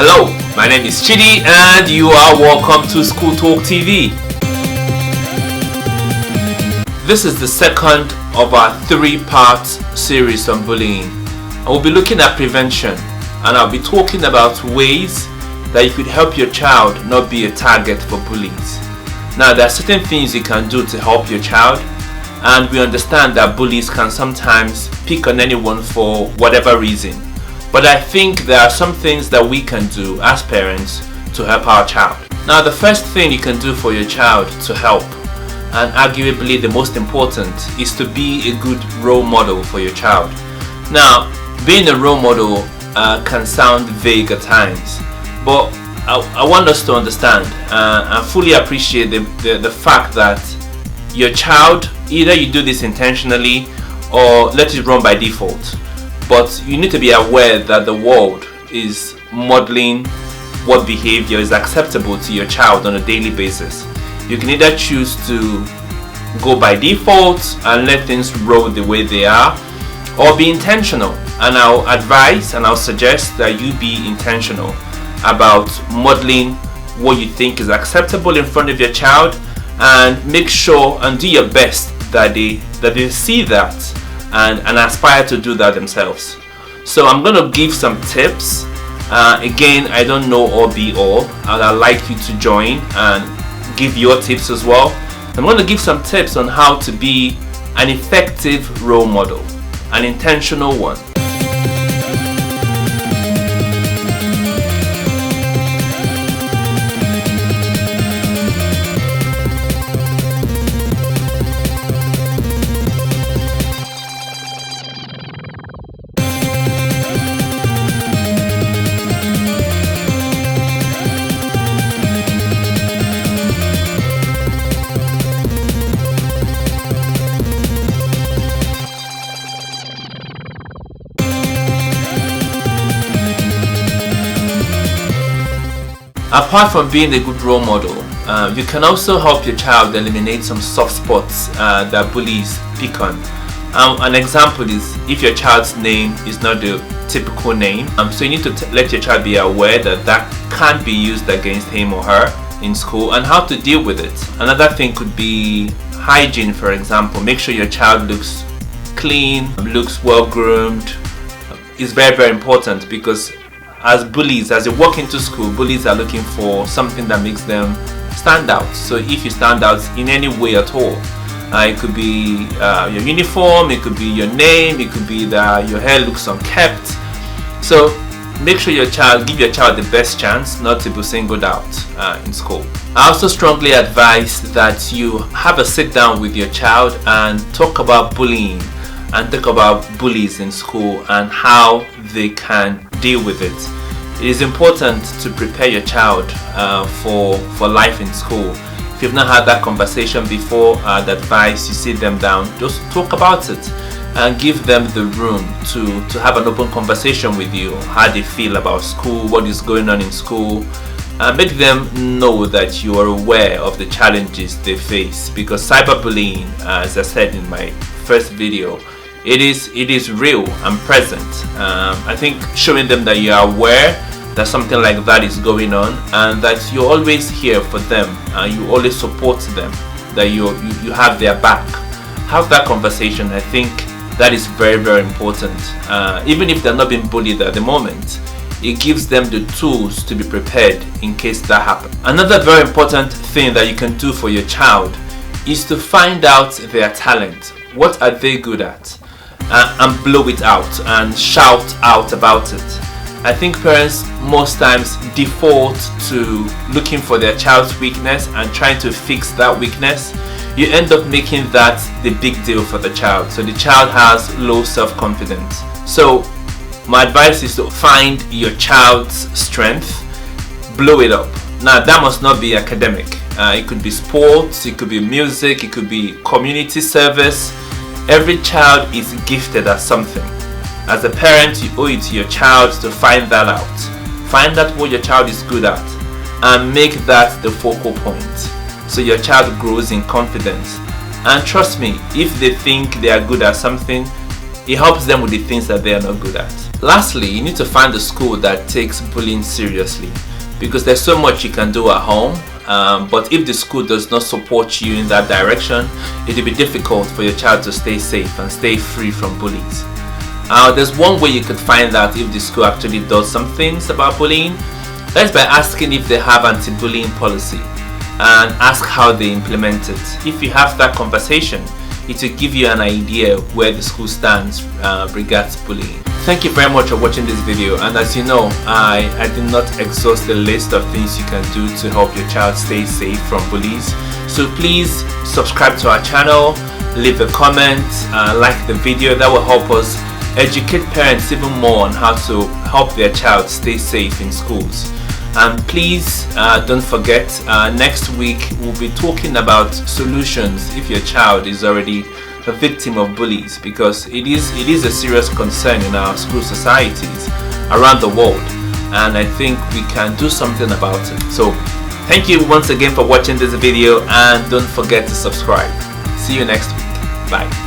Hello, my name is Chidi and you are welcome to School Talk TV. This is the second of our 3-part series on bullying. I will be looking at prevention and I'll be talking about ways that you could help your child not be a target for bullies. Now, there are certain things you can do to help your child, and we understand that bullies can sometimes pick on anyone for whatever reason. But I think there are some things that we can do as parents to help our child. Now, the first thing you can do for your child to help, and arguably the most important, is to be a good role model for your child. Now, being a role model can sound vague at times, but I want us to understand and fully appreciate the fact that your child, either you do this intentionally or let it run by default, but you need to be aware that the world is modeling what behavior is acceptable to your child on a daily basis. You can either choose to go by default and let things roll the way they are, or be intentional. And I'll advise and I'll suggest that you be intentional about modeling what you think is acceptable in front of your child, and make sure and do your best that they see that and aspire to do that themselves. So I'm going to give some tips. Again, I don't know or be all, and I'd like you to join and give your tips as well. I'm going to give some tips on how to be an effective role model, an intentional one. Apart from being a good role model, you can also help your child eliminate some soft spots that bullies pick on. An example is if your child's name is not the typical name, so you need to let your child be aware that that can't be used against him or her in school, and how to deal with it. Another thing could be hygiene, for example. Make sure your child looks clean, looks well groomed. It's very, very important, because as bullies, as they walk into school, bullies are looking for something that makes them stand out. So if you stand out in any way at all, it could be your uniform, it could be your name, it could be that your hair looks unkempt. So make sure give your child the best chance not to be singled out in school. I also strongly advise that you have a sit down with your child and talk about bullying and talk about bullies in school and how they can deal with it. It is important to prepare your child for life in school. If you've not had that conversation before, I'd advise you sit them down, just talk about it and give them the room to have an open conversation with you, how they feel about school, what is going on in school, and make them know that you are aware of the challenges they face. Because cyberbullying, as I said in my first video, it is real and present. I think showing them that you are aware that something like that is going on, and that you're always here for them and you always support them, that you have their back. Have that conversation. I think that is very, very important. Even if they're not being bullied at the moment, it gives them the tools to be prepared in case that happens. Another very important thing that you can do for your child is to find out their talent. What are they good at? And blow it out and shout out about it. I think parents most times default to looking for their child's weakness and trying to fix that weakness. You end up making that the big deal for the child, so the child has low self-confidence. So my advice is to find your child's strength, blow it up. Now, that must not be academic. It could be sports, it could be music, it could be community service. Every child is gifted at something. As a parent, you owe it to your child to find that out. Find out what your child is good at and make that the focal point, so your child grows in confidence. And trust me, if they think they are good at something, it helps them with the things that they are not good at. Lastly, you need to find a school that takes bullying seriously, because there's so much you can do at home, but if the school does not support you in that direction, it will be difficult for your child to stay safe and stay free from bullies. There's one way you could find out if the school actually does some things about bullying. That's by asking if they have anti-bullying policy, and ask how they implement it. If you have that conversation, it will give you an idea where the school stands regards bullying. Thank you very much for watching this video, and as you know, I did not exhaust the list of things you can do to help your child stay safe from bullies. So please subscribe to our channel, leave a comment, like the video. That will help us educate parents even more on how to help their child stay safe in schools. And please don't forget, next week we'll be talking about solutions if your child is already a victim of bullies, because it is a serious concern in our school societies around the world, and I think we can do something about it. So thank you once again for watching this video, and don't forget to subscribe. See you next week. Bye.